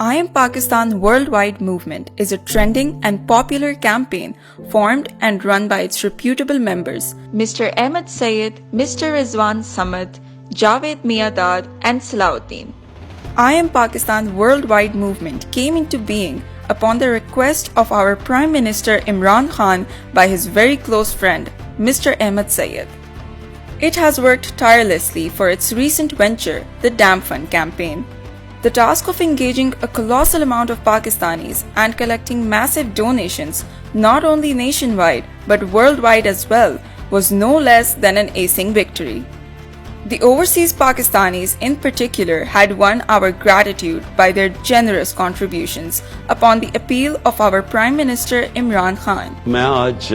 I Am Pakistan Worldwide Movement is a trending and popular campaign formed and run by its reputable members, Mr. Ahmed Syed, Mr. Rizwan Samad, Javed Miadad, and Salauddin. I Am Pakistan Worldwide Movement came into being upon the request of our Prime Minister Imran Khan by his very close friend, Mr. Ahmed Syed. It has worked tirelessly for its recent venture, the Dam Fund campaign. The task of engaging a colossal amount of Pakistanis and collecting massive donations, not only nationwide but worldwide as well, was no less than an acing victory. The overseas Pakistanis in particular had won our gratitude by their generous contributions upon the appeal of our Prime Minister Imran Khan. मैं आज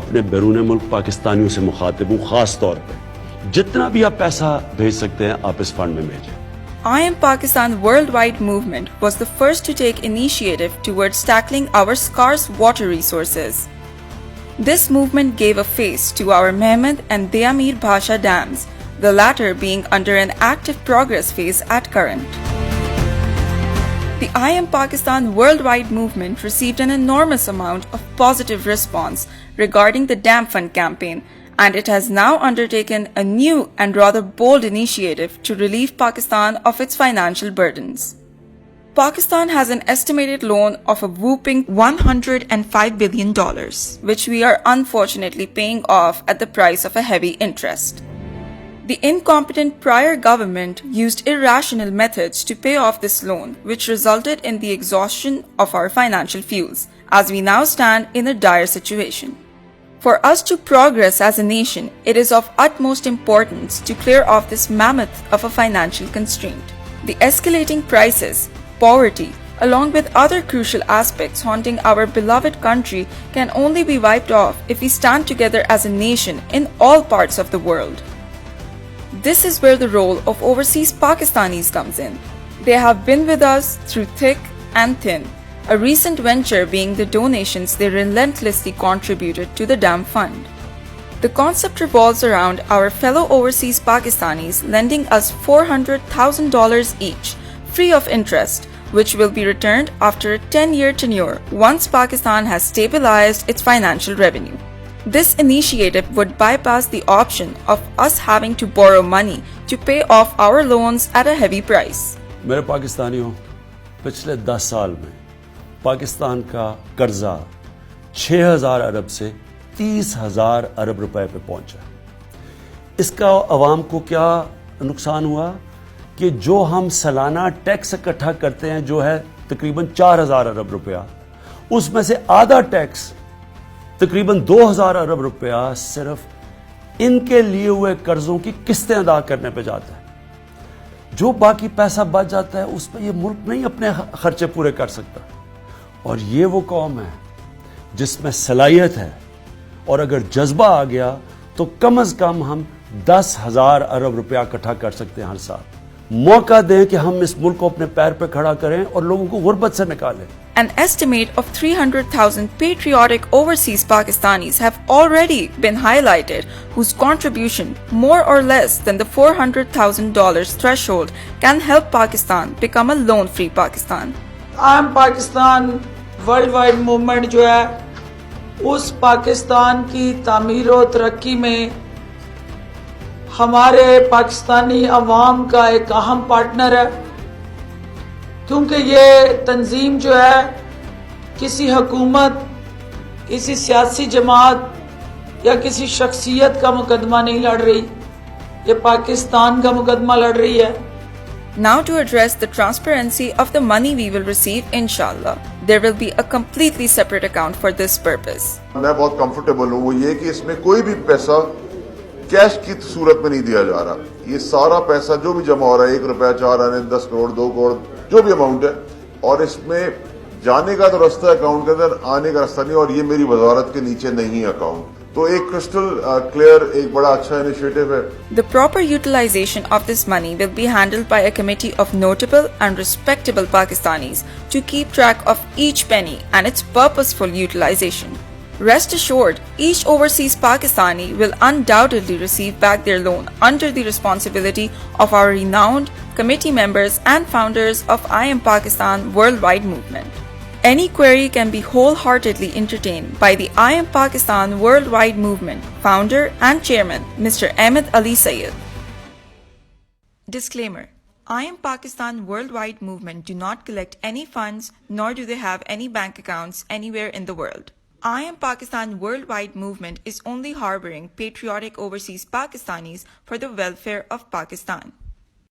अपने बैरून मुल्क पाकिस्तानियों से मुखातिब हूँ, खास तौर पे जितना भी आप पैसा भेज सकते हैं आप इस फंड में भेजें. I Am Pakistan Worldwide Movement was the first to take initiative towards tackling our scarce water resources. This movement gave a face to our Mehmed and Deamir Bhasha dams, the latter being under an active progress phase at current. The I Am Pakistan Worldwide Movement received an enormous amount of positive response regarding the Dam Fund campaign, and it has now undertaken a new and rather bold initiative to relieve Pakistan of its financial burdens. Pakistan has an estimated loan of a whopping $105 billion, which we are unfortunately paying off at the price of a heavy interest. The incompetent prior government used irrational methods to pay off this loan, which resulted in the exhaustion of our financial fuels, as we now stand in a dire situation. For us to progress as a nation, it is of utmost importance to clear off this mammoth of a financial constraint. The escalating prices, poverty, along with other crucial aspects haunting our beloved country can only be wiped off if we stand together as a nation in all parts of the world. This is where the role of overseas Pakistanis comes in. They have been with us through thick and thin, a recent venture being the donations they relentlessly contributed to the Dam Fund. The concept revolves around our fellow overseas Pakistanis lending us $400,000 each, free of interest, which will be returned after a 10-year tenure once Pakistan has stabilized its financial revenue. This initiative would bypass the option of us having to borrow money to pay off our loans at a heavy price. मेरे पाकिस्तानियों, पिछले 10 साल में पाकिस्तान का कर्जा 6,000 अरब से 30,000 अरब रुपए पे पहुंचा. इसका आवाम को क्या नुकसान हुआ कि जो हम सालाना टैक्स इकट्ठा करते हैं जो है तकरीबन 4,000 अरब रुपया, उसमें से आधा टैक्स तकरीबन 2,000 अरब रुपया सिर्फ इनके लिए हुए कर्जों की किस्तें अदा करने पे जाता है. जो बाकी पैसा बच जाता है उस पर ये मुल्क नहीं अपने खर्चे पूरे कर सकता. और ये वो कौम है जिसमें सलाहियत है, और अगर जज्बा आ गया तो कम से कम हम 10,000 अरब रुपया इकट्ठा कर सकते हैं हर साल. मौका दें कि हम इस मुल्क को अपने पैर पे खड़ा करें और लोगों को गुर्बत से निकालें. An estimate of 300,000 patriotic overseas Pakistanis have already been highlighted, whose contribution, more or less than the $400,000 threshold, can help Pakistan become a loan-free Pakistan. I Am Pakistan Worldwide Movement जो है उस पाकिस्तान की तामीर और तरक्की में हमारे पाकिस्तानी अवाम का एक अहम पार्टनर है, क्योंकि ये तंजीम जो है किसी हुकूमत, किसी सियासी जमात या किसी शख्सियत का मुकदमा नहीं लड़ रही, ये पाकिस्तान का मुकदमा लड़ रही है. Now to address the transparency of the money we will receive, inshallah, there will be a completely separate account for this purpose. मैं बहुत कंफर्टेबल हूँ वो ये कि इसमें कोई भी पैसा कैश की सूरत में नहीं दिया जा रहा. ये सारा पैसा जो भी जमा हो रहा है, 1 रुपया 4 आने, 10 करोड़ 2 करोड़ जो भी अमाउंट है, और इसमें जाने का तो रास्ता है अकाउंट के अंदर, आने का रास्ता नहीं, और ये मेरी वजारत के नीचे नहीं है अकाउंट. तो एक क्रिस्टल क्लियर एक बड़ा अच्छा इनिशिएटिव है. The proper utilization of this money will be handled by a committee of notable and respectable Pakistanis to keep track of each penny and its purposeful utilization. Rest assured, each overseas Pakistani will undoubtedly receive back their loan under the responsibility of our renowned, committee members and founders of I Am Pakistan Worldwide Movement. Any query can be wholeheartedly entertained by the I Am Pakistan Worldwide Movement founder and chairman, Mr. Ahmed Ali Sayyed. Disclaimer: I Am Pakistan Worldwide Movement do not collect any funds, nor do they have any bank accounts anywhere in the world. I Am Pakistan Worldwide Movement is only harboring patriotic overseas Pakistanis for the welfare of Pakistan.